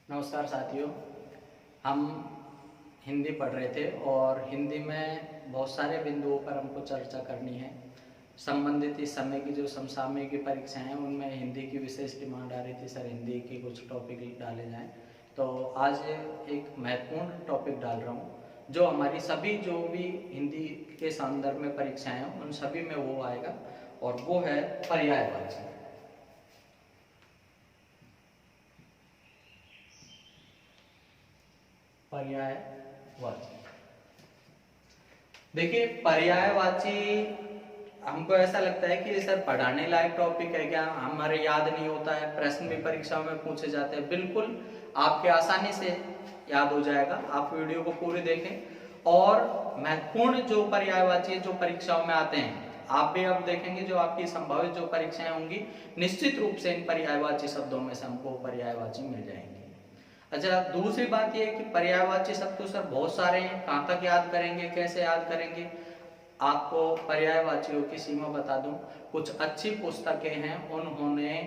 नमस्कार साथियों। हम हिंदी पढ़ रहे थे और हिंदी में बहुत सारे बिंदुओं पर हमको चर्चा करनी है। संबंधित इस समय की जो समसामयिक की परीक्षाएं हैं उनमें हिंदी की विशेष डिमांड आ रही थी, सर हिंदी के कुछ टॉपिक डाले जाएं। तो आज एक महत्वपूर्ण टॉपिक डाल रहा हूं जो हमारी सभी जो भी हिंदी के संदर्भ में परीक्षाएं हैं उन सभी में वो आएगा और वो है पर्यायवाची। पर्यायवाची, देखिए पर्यायवाची हमको ऐसा लगता है कि सर पढ़ाने लायक टॉपिक है क्या, हमारे याद नहीं होता है, प्रश्न भी परीक्षाओं में पूछे जाते हैं। बिल्कुल आपके आसानी से याद हो जाएगा, आप वीडियो को पूरी देखें। और महत्वपूर्ण जो पर्यायवाची जो परीक्षाओं में आते हैं, आप भी अब देखेंगे जो आपकी संभावित जो परीक्षाएं होंगी निश्चित रूप से इन पर्यायवाची शब्दों में से हमको पर्यायवाची मिल जाएंगे। अच्छा, दूसरी बात यह है कि पर्यायवाची शब्द तो सर बहुत सारे हैं, कहाँ तक याद करेंगे, कैसे याद करेंगे। आपको पर्यायवाचियों की सीमा बता दूं, कुछ अच्छी पुस्तकें हैं उन्होंने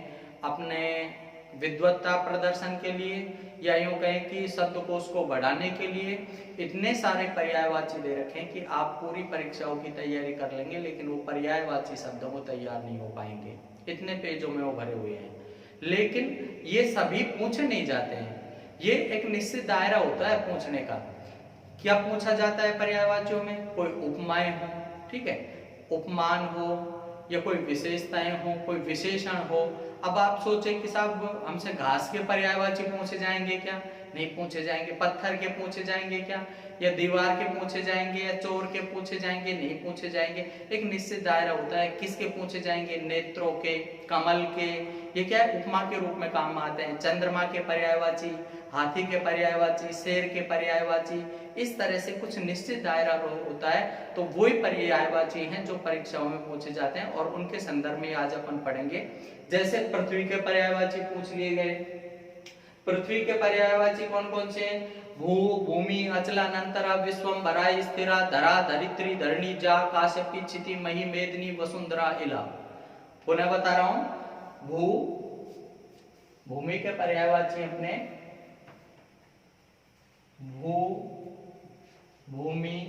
अपने विद्वत्ता प्रदर्शन के लिए या यूं कहें कि शब्दकोश को बढ़ाने के लिए इतने सारे पर्यायवाची दे रखे हैं कि आप पूरी परीक्षाओं की तैयारी कर लेंगे लेकिन वो पर्यायवाची शब्दों को तैयार नहीं हो पाएंगे, इतने पेजों में वो भरे हुए हैं। लेकिन ये सभी पूछे नहीं जाते हैं, ये एक निश्चित दायरा होता है पूछने का। क्या पूछा जाता है पर्यायवाचियों में, कोई उपमाएं हो, ठीक है, उपमान हो या कोई विशेषताएं हो, कोई विशेषण हो। अब आप सोचें कि साहब हमसे घास के पर्यायवाची पूछे जाएंगे क्या, नहीं पूछे जाएंगे। पत्थर के पूछे जाएंगे क्या, या दीवार के पूछे जाएंगे, या चोर के पूछे जाएंगे, नहीं पूछे जाएंगे। एक निश्चित दायरा होता है, किसके पूछे जाएंगे, नेत्रों के, कमल के, ये क्या है उपमा के रूप में काम आते हैं। चंद्रमा के पर्यायवाची, हाथी के पर्यायवाची, शेर के पर्यायवाची, इस तरह से कुछ निश्चित दायरा होता है। तो वही पर्यायवाची हैं जो परीक्षाओं में पूछे जाते हैं और उनके संदर्भ में आज अपन पढ़ेंगे। जैसे पृथ्वी के पर्यायवाची पूछ लिए गए। पृथ्वी के पर्यायवाची कौन कौन से हैं, भू, भूमि, अचला, अनंतरा, विश्वम्भरा, स्थिरा, धरा, धरित्री, धरणी, जा, काश्यपी, क्षिति, मही, मेदिनी, वसुंधरा, इला। पुनः बता रहा हूं, भू, भूमि के पर्यायवाची अपने भू, भूमि,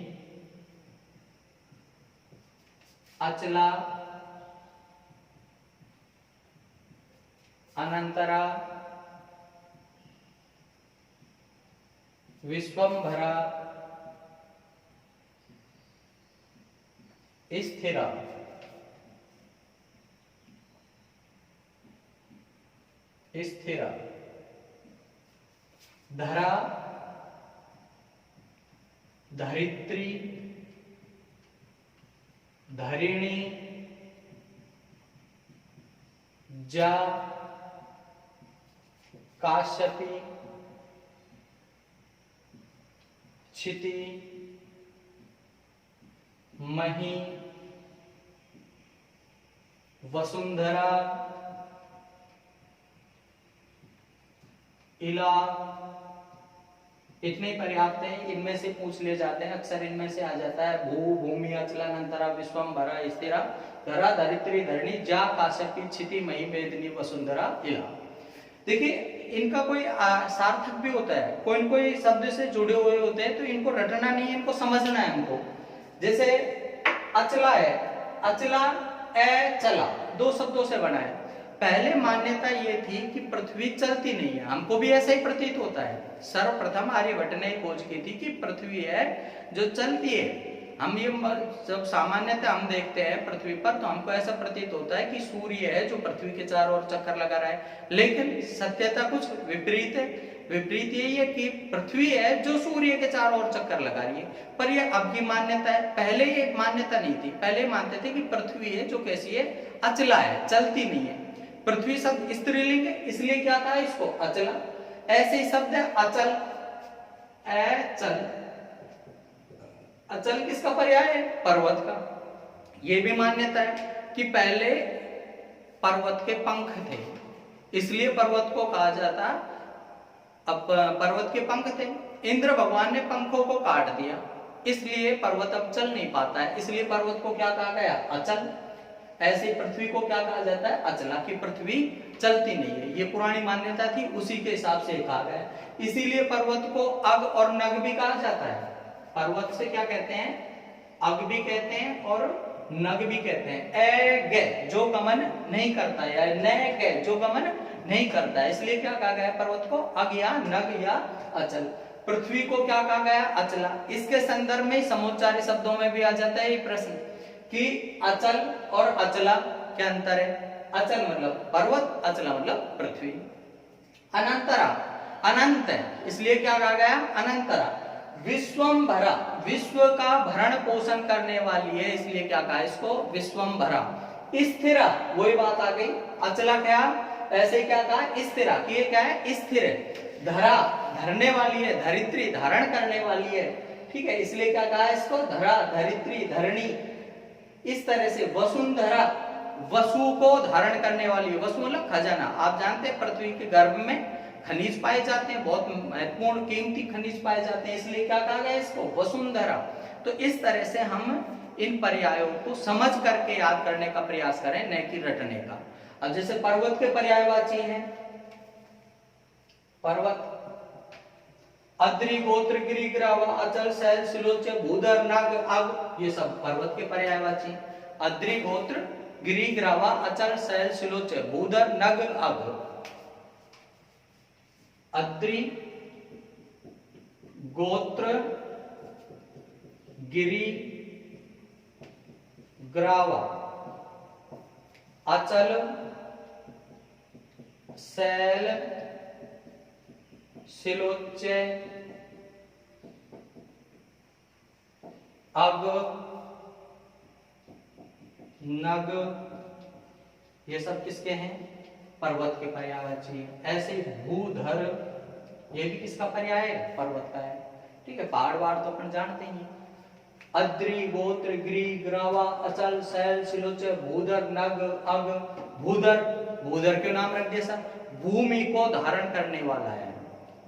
अचला, अनंतरा, विश्वम्भरा, स्थिरा। स्थिरा, धरा, धरित्री, धरिणी, जा, काश्यपी, क्षिति, मही, वसुंधरा, इला। इतने पर्याप्त हैं, इनमें से पूछ ले जाते हैं, अक्सर इनमें से आ जाता है भू, भूमि, अचला, अनंतरा, विश्वम्भरा, स्थिरा, धरा, धरित्री, धरणी, जा, काश्यपी, क्षिति, मही, मेदिनी, वसुंधरा, इला। देखिए इनका कोई सार्थक भी होता है, कोई कोई शब्द से जुड़े हुए होते हैं, तो इनको रटना नहीं है, इनको समझना है हमको। जैसे अचला है, अचला, ए चला, दो शब्दों से बना है। पहले मान्यता ये थी कि पृथ्वी चलती नहीं है, हमको भी ऐसा ही प्रतीत होता है। सर्वप्रथम आर्यभट्ट ने खोज की थी कि पृथ्वी है जो चलती है। हम ये जब सामान्यतः हम देखते हैं पृथ्वी पर तो हमको ऐसा प्रतीत होता है कि सूर्य है जो पृथ्वी के चारों ओर चक्कर लगा रहा है, लेकिन सत्यता कुछ विपरीत है। विपरीत यही है कि पृथ्वी है जो सूर्य के चारों ओर चक्कर लगा रही है। पर यह अब की मान्यता है, पहले ये मान्यता नहीं थी। पहले मानते थे कि पृथ्वी है जो कैसी है, अचला है, चलती नहीं है। पृथ्वी शब्द स्त्रीलिंग है, इसलिए क्या कहा इसको, अचला। ऐसे ही शब्द है अचल, अचल। अचल किसका पर्याय है, पर्वत का। यह भी मान्यता है कि पहले पर्वत के पंख थे, इसलिए पर्वत को कहा जाता। अब पर्वत के पंख थे, इंद्र भगवान ने पंखों को काट दिया, इसलिए पर्वत अब चल नहीं पाता है, इसलिए पर्वत को क्या कहा गया, अचल। ऐसे ही पृथ्वी को क्या कहा जाता है, अचला, कि पृथ्वी चलती नहीं है। ये पुरानी मान्यता थी, उसी के हिसाब से कहा गया। इसीलिए पर्वत को अग और नग भी कहा जाता है। पर्वत से क्या कहते हैं, अग भी कहते हैं और नग भी कहते हैं। ए गे जो गमन नहीं करता है, या न गे जो गमन नहीं करता है, इसलिए क्या कहा गया पर्वत को, अग या नग या अचल। पृथ्वी को क्या कहा गया, अचला। इसके संदर्भ में समोच्चारी शब्दों में भी आ जाता है ये प्रश्न कि अचल और अचला क्या अंतर है। अचल मतलब पर्वत, अचला मतलब पृथ्वी। अनंतरा, अनंत है, इसलिए क्या कहा गया, अनंतरा। विश्वम्भरा, विश्व का भरण पोषण करने वाली है, इसलिए क्या कहा इसको, विश्वम्भरा। स्थिरा, वही बात आ गई, अचला क्या, ऐसे क्या कहा, स्थिरा, कि ये क्या है, स्थिर है। धरा, धरने वाली है, धरित्री धारण करने वाली है, ठीक है, इसलिए क्या कहा इसको, धरा, धरित्री, धरणी। इस तरह से वसुंधरा, वसु को धारण करने वाली है। वसु मतलब खजाना। आप जानते हैं पृथ्वी के गर्भ में खनिज पाए जाते हैं, बहुत महत्वपूर्ण कीमती खनिज पाए जाते हैं, इसलिए क्या कहा गया इसको, वसुंधरा। तो इस तरह से हम इन पर्यायों को समझ करके याद करने का प्रयास करें, न कि रटने का। अब जैसे पर्वत के पर्यायवाची हैं, पर्वत अद्रि, गोत्र, गिरि, ग्रावा, अचल, शैल, सिलोच, भूधर, नग, अग, ये सब पर्वत के पर्यायवाची। अद्रि, गोत्र, गिरि, ग्रावा, अचल, शैल, सिलोच, भूधर, नग, अग। अद्रि, गोत्र, गिरि, ग्रावा, अचल, शैल, सिलोच, अग, नग, ये सब किसके हैं, पर्वत के पर्यायवाची है। ऐसे भूधर, ये भी किसका पर्याय है, पर्वत का है, ठीक है। पहाड़ वाड़ तो अपन जानते ही। अद्रि, गोत्र, गिरि, ग्रावा, अचल, शैल, सिलोच, भूधर, नग, अग। भूधर, भूधर क्यों नाम रख दिया सर, भूमि को धारण करने वाला है।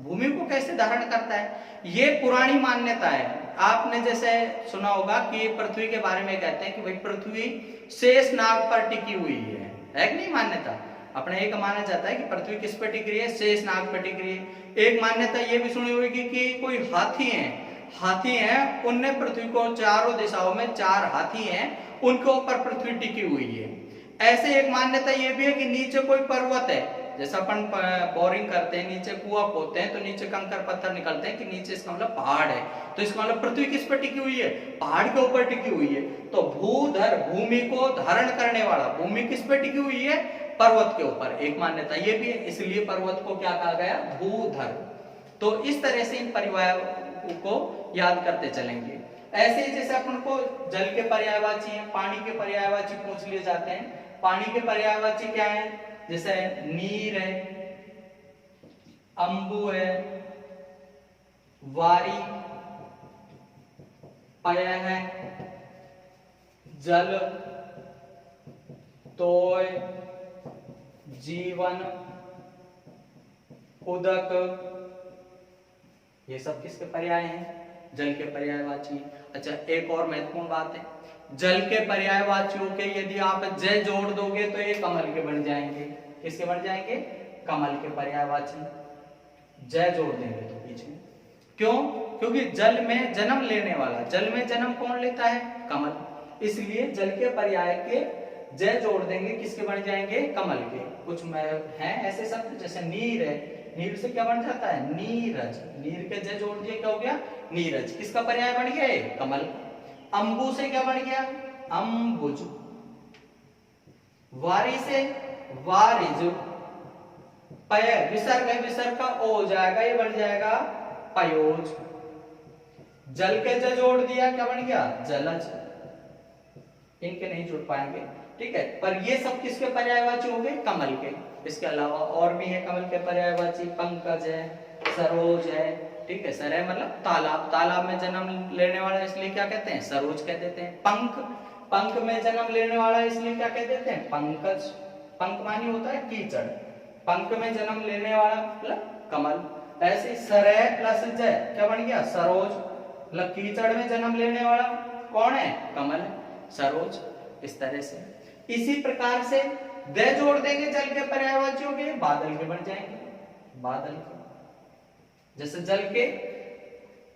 भूमि को कैसे धारण करता है, ये पुरानी मान्यता है। आपने जैसे सुना होगा कि पृथ्वी के बारे में कहते हैं कि भाई पृथ्वी शेष नाग पर टिकी हुई है कि नहीं मान्यता। अपने एक माना जाता है कि पृथ्वी किस पर टिक रही है, शेष नाग पर टिक रही है। एक मान्यता ये भी सुनी होगी कि कोई हाथी हैं, उनने पृथ्वी को चारों दिशाओं में 4 हाथी हैं, उनके ऊपर पृथ्वी टिकी हुई है। ऐसे एक मान्यता ये भी है कि नीचे कोई पर्वत है, जैसा अपन बोरिंग करते हैं, नीचे कुआं खोदते हैं तो नीचे कंकर पत्थर निकलते हैं, कि नीचे इसका मतलब पहाड़ है, तो इसका मतलब पृथ्वी किस पर टिकी हुई है, पहाड़ के ऊपर टिकी हुई है। तो भूधर, भूमि को धारण करने वाला, भूमि किस पर टिकी हुई है, पर्वत के ऊपर। एक मान्यता ये भी है, इसलिए पर्वत को क्या कहा गया, भूधर। तो इस तरह से इन पर्यायों को याद करते चलेंगे। ऐसे ही जैसे अपन को जल के पर्यायवाची हैं, पानी के पर्यायवाची पूछ लिए जाते हैं। पानी के पर्यायवाची क्या है, जैसे नीर है, अंबु है, वारी, पय है, जल, तोय, जीवन, उदक, ये सब किसके पर्याय हैं, जल के पर्यायवाची। अच्छा, एक और महत्वपूर्ण बात है, जल के पर्यायवाचियों के यदि आप जय जोड़ दोगे तो ये कमल के बन जाएंगे। किसके बन जाएंगे, कमल के पर्यायवाची। जय जोड़ देंगे तो पीछे, क्यों, क्योंकि जल में जन्म लेने वाला, जल में जन्म कौन लेता है, कमल। इसलिए जल के पर्याय के जय जोड़ देंगे, किसके बन जाएंगे, कमल के। कुछ हैं ऐसे शब्द, जैसे नीर है, नीर से क्या बन जाता है, नीरज। नीर के जय जोड़ दिए, क्या हो गया, नीरज। किसका पर्याय बन गया है, कमल। अंबु से क्या बन गया, अंबुज। वारी से वारिज। पय, विसर्ग है, विसर्ग का ओ हो जाएगा, ये बन जाएगा पयोज। जल के जय जोड़ दिया, क्या बन गया, जलज। इनके नहीं जुड़ पाएंगे, ठीक है। पर ये सब किसके पर्यायवाची हो गए, कमल के। इसके अलावा और भी है कमल के पर्यायवाची, पंकज है, सरोज है, ठीक है। सर मतलब तालाब, तालाब में जन्म लेने वाला इसलिए क्या कहते हैं, सरोज कह देते हैं। पंख, पंख में जन्म लेने वाला इसलिए क्या कह देते हैं, पंकज। पंख मानी होता है कीचड़, पंख में जन्म लेने वाला मतलब कमल। ऐसे सरय प्लस जय क्या बन गया, सरोज। मतलब कीचड़ में जन्म लेने वाला कौन है, कमल, सरोज। इस तरह से इसी प्रकार से द जोड़ देंगे जल के पर्यायवाचियों के, बादल के बन जाएंगे, बादल के। जैसे जल के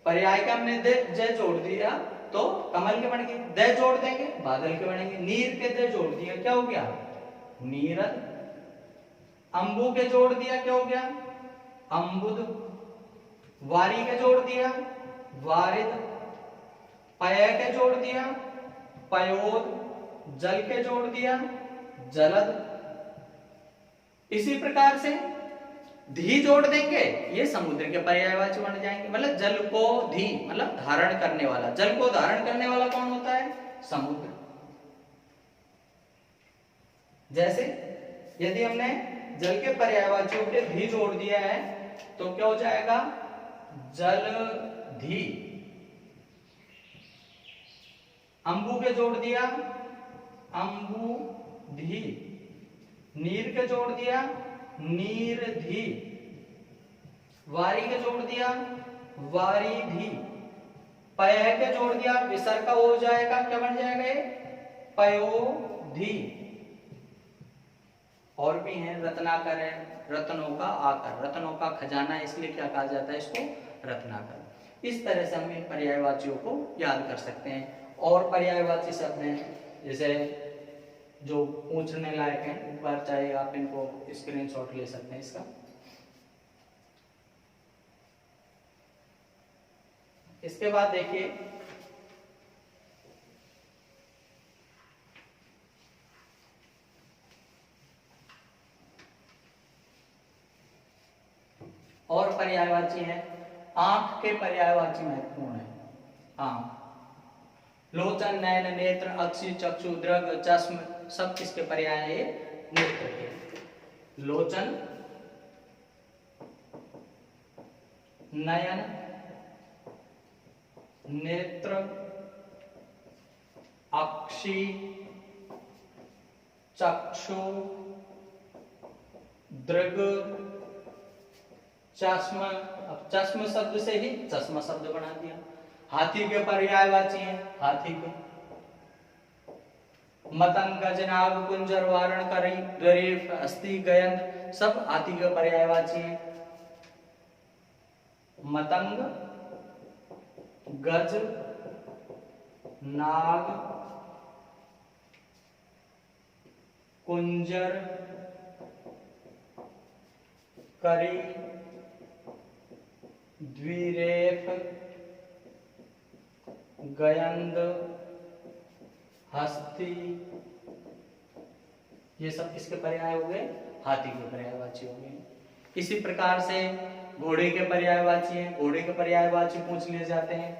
पर्याय का हमने ज जोड़ दिया तो कमल के बन गए, द जोड़ देंगे बादल के बनेंगे। नीर के द जोड़ दिया क्या हो गया, नीरद। अंबु के जोड़ दिया क्या हो गया, अंबुद। वारी के जोड़ दिया वारिद। पय के जोड़ दिया पयोद। जल के जोड़ दिया जलद। इसी प्रकार से धी जोड़ देंगे, ये समुद्र के पर्यायवाची बन जाएंगे। मतलब जल को धी मतलब धारण करने वाला, जल को धारण करने वाला कौन होता है, समुद्र। जैसे यदि हमने जल के पर्यायवाचियों के धी जोड़ दिया है तो क्या हो जाएगा, जल धी। अंबु के जोड़ दिया अंबु धी। नीर के जोड़ दिया नीर धी। वारी के जोड़ दिया वारी धी। पय के जोड़ दिया, विसर्ग का हो जाएगा, क्या बन जाएगा ये, पयोधी। और भी हैं, रत्नाकर है, रत्नों का आकर, रत्नों का खजाना, इसलिए क्या कहा जाता है इसको, रत्नाकर। इस तरह से हम इन पर्यायवाचियों को याद कर सकते हैं। और पर्यायवाची शब्द हैं जैसे जो पूछने लायक हैं, एक बार चाहे आप इनको स्क्रीनशॉट ले सकते हैं इसका। इसके बाद देखिए और पर्यायवाची है, आंख के पर्यायवाची महत्वपूर्ण है। आंख, लोचन, नयन, नेत्र, अक्षि, चक्षु, दृग, चश्म, सब किसके पर्याय है, नेत्र के। लोचन, नयन, नेत्र, अक्षि, चक्षु, दृग, चश्म। अब चश्म शब्द से ही चश्मा शब्द बना दिया। हाथी के पर्यायवाची हैं, हाथी के। मतंग, गजनाग, कुंजर, वारण, करी, गरीफ, अस्थि, गयंद, सब हाथी के पर्यायवाची हैं। मतंग, गज, नाग, कुंजर, करी, द्विरेफ, गयंद, हस्ती, ये सब किसके पर्याय हो गए, हाथी के पर्यायवाची हो गए। इसी प्रकार से घोड़े के पर्यायवाची हैं, घोड़े के पर्यायवाची पूछ लिए जाते हैं।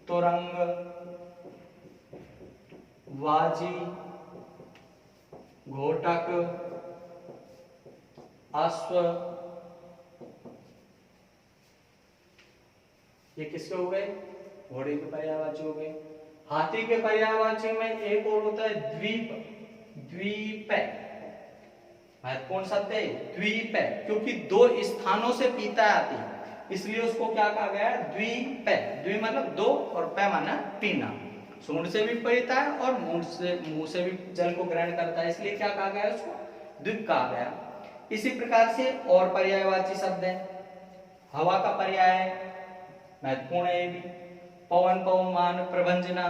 तुरंग, वाजी, घोटक, अश्व, ये किसके हो गए, घोड़े के पर्यायवाची हो गए। हाथी के पर्यायवाची में एक और होता है द्वीप, द्वीप महत्वपूर्ण शब्द है, द्वीप, क्योंकि दो स्थानों से पीता आती है इसलिए उसको क्या कहा गया है, द्वीप। द्वीप मतलब दो और पै माना पीना, सूंड से भी पीता है और मुंह से भी जल को ग्रहण करता है, इसलिए क्या कहा गया उसको, द्वीप कहा गया। इसी प्रकार से और पर्यायवाची शब्द है, हवा का पर्याय महत्वपूर्ण है ये भी, पवन, पवमान, प्रभंजना,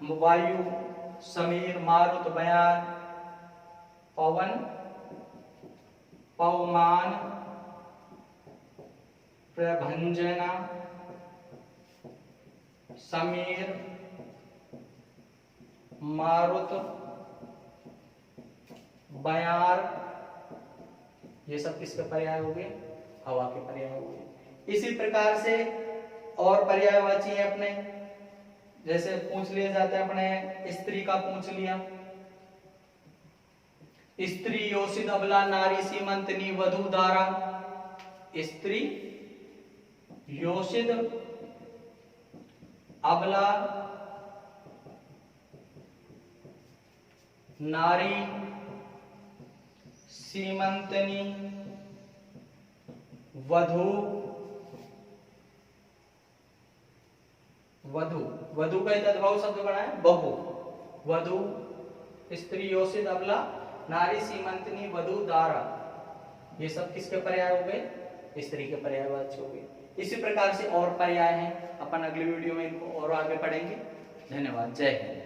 वायु, समीर, मारुत, बयान। पवन, पवमान, प्रभंजना, समीर, मारुत, बयार, ये सब किसके पर्याय हो गए, हवा के पर्याय हो गए। इसी प्रकार से और पर्यायवाची है अपने, जैसे पूछ लिए जाते हैं अपने, स्त्री का पूछ लिया, स्त्री, योषित, अबला, नारी, सीमंतनी, वधू, दारा। स्त्री, योषित, अबला, नारी, सीमंतनी, वधू, वधू। वधु का तद्भव शब्द बना है बहु, वधु स्त्री योषित अबला, नारी सीमंतनी, वधु दारा, ये सब किसके पर्याय हो गए? स्त्री के पर्यायवाची हो गए। इसी प्रकार से और पर्याय हैं, अपन अगली वीडियो में इनको और आगे पढ़ेंगे। धन्यवाद, जय हिंद।